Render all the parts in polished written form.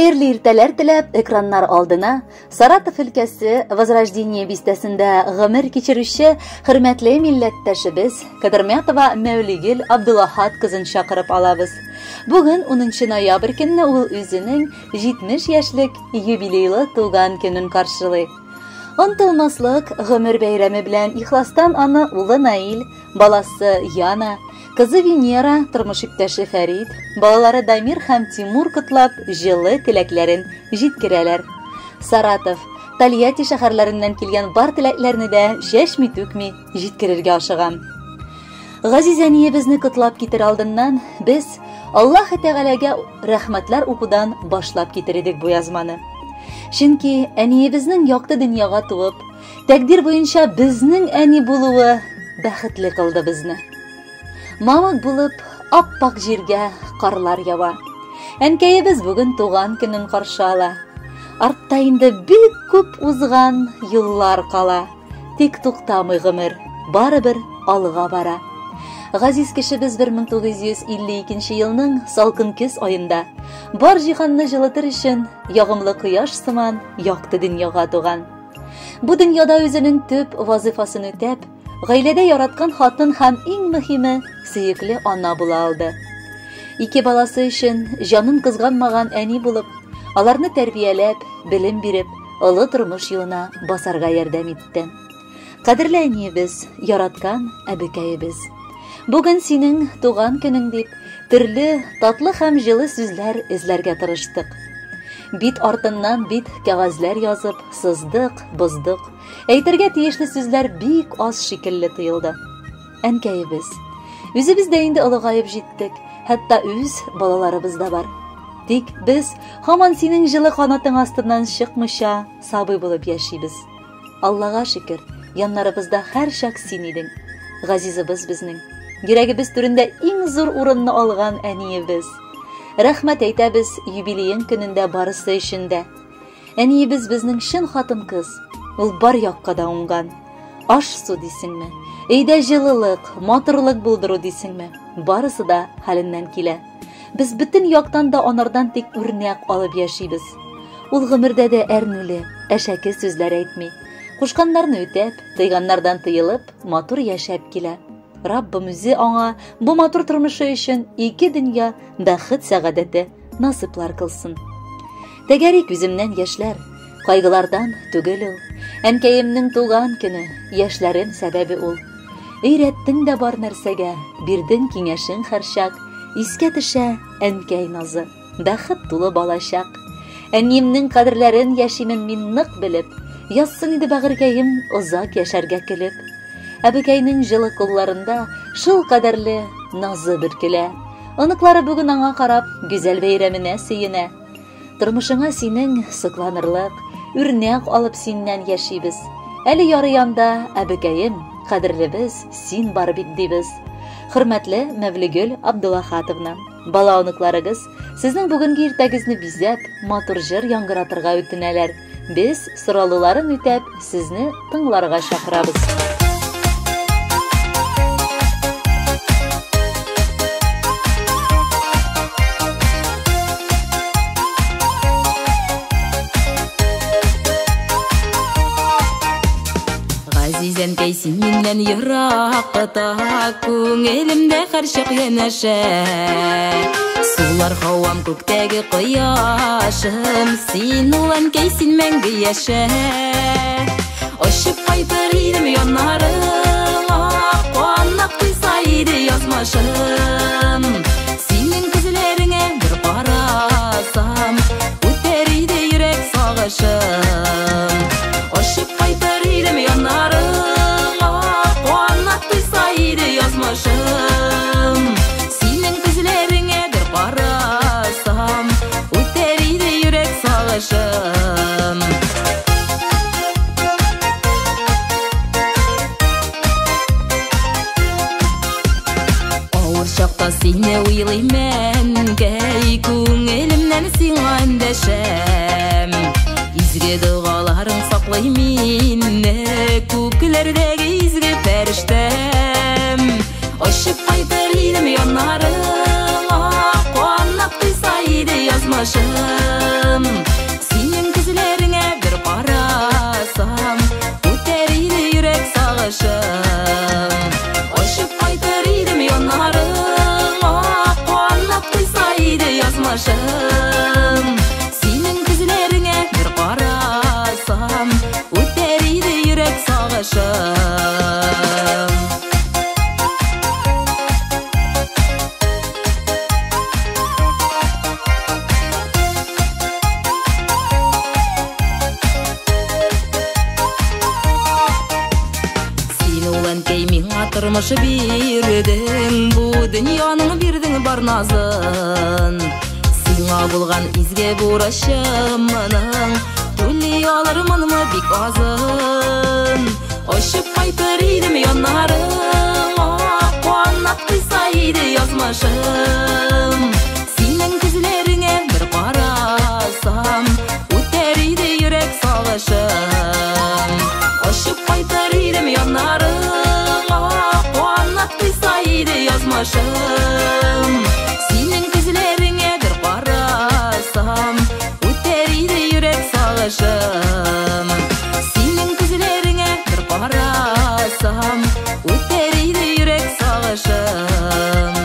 Hayırlı irteler tilep ekranlar aldına Saratov ülkesi Возрождение bistesinde gımır keçirişi hürmetli milletteşimiz Kadirmetova Mevligil Abdullahat kızın şakırıp alabız. Bugün 10 noyabr günü ul özünün 70 yaşlık jubileyli tuğan günün karşılığı. Unutulmaslık gımır beyremi bilen ihlastan ana ulu Nail, balası Yana, kızı Venera, turmuş iptaşı Ferit, balaları Damir hem Timur kutlap жылы tileklerin jitkireler. Saratov, Taliati şehirlerinden kelgen bar tileklerini de şeşmi tükmi jitkirerge aşıgam. Gazizaniyemizni kutlap gitir aldından biz Allah-u Teala'ga rahmatlar okudan başlap gitirdik bu yazmanı. Çünkü aniyemiznin yoqti dunyoga tuğup, takdir boyunca bizning ani buluğu baxtli qildi bizni. Mamuk bulup appak jirge qarlar yava. Әнкәйебез бүгін туған күнін қаршы ала. Артта инде бик күп узган юллар кала. Тик туктамый гомер, барыбер алга бара. Газиз кешебез 1952 елның салкын көз айында бар җиһанны җылытыр өчен ягымлы кояш сыман якты дөньяга туган. Бу дөньяда үзенең төп вазифасын үтәп, гаиләдә яраткан хатын һәм иң мөһиме сөекле ана була алды. İki balası için canın kızganmagan әни bulup, alarını terbiyelep, bilim birip, ılı turmuş yoluna basarga yardım etdi. Kadirli әниебіз, yaratkan әбікәйебіз. Bugün senin tuğan günün deyip, türlü tatlı hem жылы сүзләр izlerge tırıştık. Bit артыннан bit kağızlar yazıp, sızdık, bızdık. Әйтергә тиешле сүзләр bik az şekilli tuyuldu. Әнкәйебіз, үзебез дә инде ылыгайып җиттек. Hatta üz balalarımız da var. Tik biz haman senin жылы kanatın astından çıkmışa sabı bulup yaşayız. Allah'a şükür yanlarımızda her şak sen idin. Gazizimiz bizning. Yüreğimiz türünde en zor urunnu algan әниебіз. Rahmet eytəbiz юбилейин gününde barısı işinde. Әниебіз bizning şın hatın kız. Ул бар yakka da ungan. Aş su desin mi? Eyde жылылык, matırlık bulduru desin mi? Barısı da halinden kile. Biz bütün yaktan da onlardan tek örnek alıp yaşayız. Ul gümürde de ernüli, eşeki sözler etmey. Kuşkanlarını ötep, tıyganlardan tıyılıp, matur yaşayıp kile. Rabbim özü ona bu matur turmuşu için iki dünya baxıt sağadeti nasiplar kılsın. Tegerik yüzümden yaşlar, kaygılardan tügül ol. Әнкәйемнең туган көне, яшьләрем сәбәбе ул. Өйрәттең дә бар нәрсәгә, бирдең киңәшең һәрчак. Искә төшә әнкәй назы, бәхет тулы балачак. Әниемнең кадерләрен яшимен мин нык белеп, язсын иде бәгыркәем озак яшәргә көлеп. Әбекәйнең җылы кулларында шул кадерле назы бөркелә. Оныклары бүген аңа карап, гүзәл бәйрәменә сөенә. Тормышыңа синең сокланырлык, үрнәк алып синнән яшибез. Әле яры янда әбекәем, кадерлебез, син бар бит дибез. Хөрмәтле Мәвлигөл Абдуллахатовна, бала оныкларыгыз, сезнең бүгенге иртәгезне бизәп, матур җыр яңгыратырга үтенәләр. Без сорауларын үтәп, сезне тыңларга чакырабыз. Әнкәй син миннән еракта, күңелемдә һәрчак янәшә. Сулар һавам күктәге кояшым, син ул әнкәй син мәңге яшә. Ачып кайтыр идем яннарыңа, канат кыйса иде язмашым. Синең күзләреңә бер карасам, үтәр иде йөрәк сагышым. Ачып кайтыр идем яннарыңа, Синең күзләреңә бер карасам, үтәр иде йөрәк сагышым. Авыр чакта сине уйлыйм әнкәй, күңелемнән сиңа эндәшәм. Изге дугаларың саклый мине, күкләрдәге изге фәрештәм. Ачып кайтыр идем яннарыңа, канат кыйса иде язмашым. sağışım. Oşup kaytar idim yanarım, qanlap kıysaydı yazmaşım. Senin gözlerine bir qarasam, öter idi yürek sağışım. Turmuş birdim, bu dünyanın birdin bar nazın. Sina bulgan izge buraşımının, dünyalarımın mı bik azın. Oşup kaytar idim yanarım, qanlap kıysaydı yazmaşım. Senin gözlerine bir qarasam, öter idi yürek sağışım. Oşup kaytar idim yanarım, yazmaşım. Senin gözlerine bir qarasam, öter idi yürek sağışım. Senin gözlerine bir qarasam, öter idi yürek sağışım.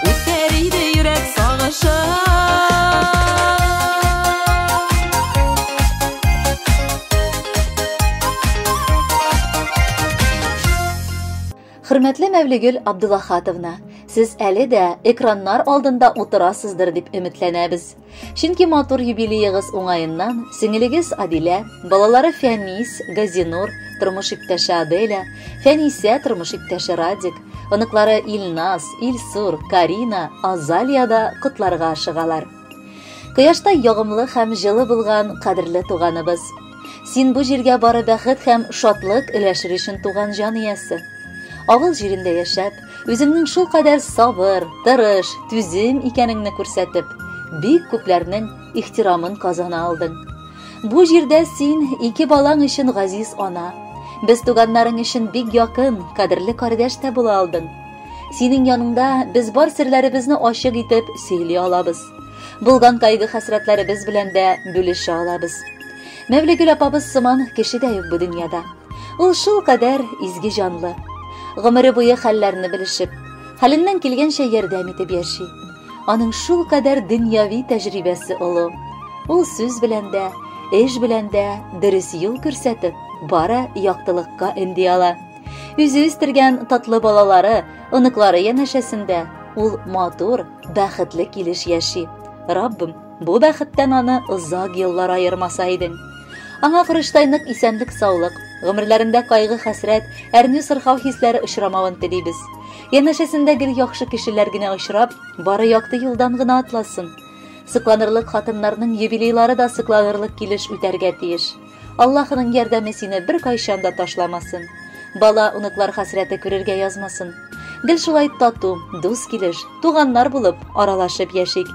Öter idi yürek sağışım. Hürmetli Mevligül Abdullahatovna, siz әле дә ekranlar алдында отырасыздыр дип өметләнәбез. Чөнки матур юбилейгыз уңаеннан сеңелегез Адилә, балалары Фәнис, Газинур, тормыш иптәше Аделя, Фәнисә, тормыш иптәше Радик, оныклары Илназ, Илсур, Карина, Азалия да котларга ашыгалар. Кояшта ягымлы һәм җылы булган кадерле туганыбыз. Син бу җиргә бары бәхет һәм шатлык өләшер өчен туган җан иясе. Авыл җирендә яшәп, үзеңнең шул кадәр сабыр, тырыш, түзем икәнеңне күрсәтеп, бик күпләрнең ихтирамын казана алдың. Бу җирдә син ике балаң өчен газиз ана, без туганнарың өчен бик якын, кадерле кардәш тә була алдың. Синең яныңда без бар серләребезне ачык итеп сөйли алабыз. Булган кайгы хәсрәтләребез белән дә бүлешә алабыз. Мәвлигөл апабыз сыман кеше дә юк бу дөньяда. Ул шул кадәр изге җанлы. Гомере буе хәлләрне белешеп, хәленнән килгәнчә ярдәм итеп яши. Аның шул кадәр дөньяви тәҗрибәсе олы. Ул сүз белән дә, эш белән дә дөрес юл күрсәтеп, бары яктылыкка өнди ала. Үзе үстергән татлы балалары, оныклары янәшәсендә ул матур, бәхетле килеш яши. Раббым, бу бәхеттән аны озак еллар айырмаса идең. Аңа кырыштайнык исәнлек саулык, гомерләрендә кайгы хәсрәт, әрнү сырхау хисләре очрамавын телибез. Янәшәсендә гел яхшы кешеләр генә очрап, бары якты юлдан гына атласын. Сыкланырлык хатыннарның юбилейлары да сыкланырлык килеш үтәргә тиеш. Аллаһның ярдәме сине бер кайчан да ташламасын. Бала уныклар хәсрәте күрергә язмасын. Гел шулай тату, дус килеш, туганнар булып аралашып яшик.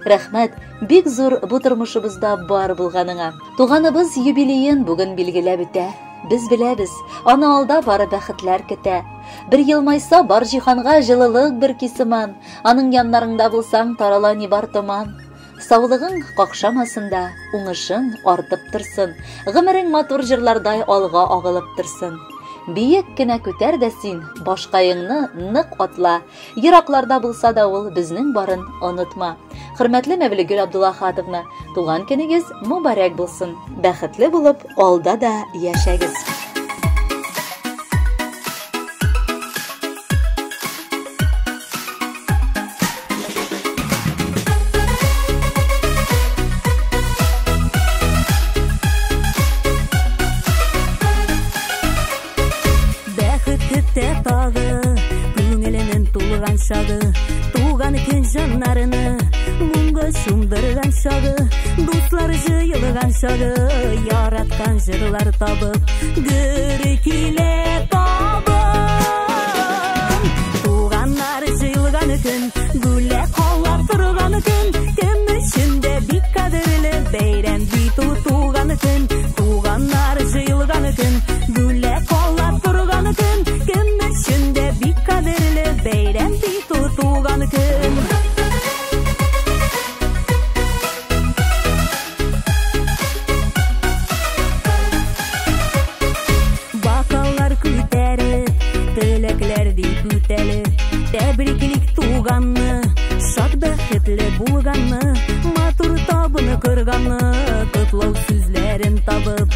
Рәхмәт, бик зур бу тормышыбызда бар булганыңа. Туганыбыз юбилеен бүген билгеләп үтә. Без беләбез, аны алда бары бәхетләр көтә. Бер елмайса бар җиһанга җылылык бер кисеман, аның яннарында булсаң тарала ни бар томан. Саулыгың какшамасын да, уңышың артып торсын, гомерең матур җырлардай алга агылып торсын. Биек кенә күтәр дә син, башкаеңны нык атла. Еракларда булса да ул безнең барын онытма. Хөрмәтле Мәвлигөл Абдуллахатовна, туган көнегез мөбарәк булсын. Бәхетле булып, алда да яшәгез. Туган кен жаннарыны мұңға шумдырған шағы, дуслар жиылған шағы, яраткан жырлар табып, гүрі келе табым. Туганнар жиылған күн, гүле қолап тұрған күн, кем үшінде бик қадірлі бейрен биту туған күн. Туганнар жиылған күн, гүле қолап тұрған күн, кем үшінде бик қадірлі бейрен биту туған күн. Бакалар кырганы, котлау сүзләрен табып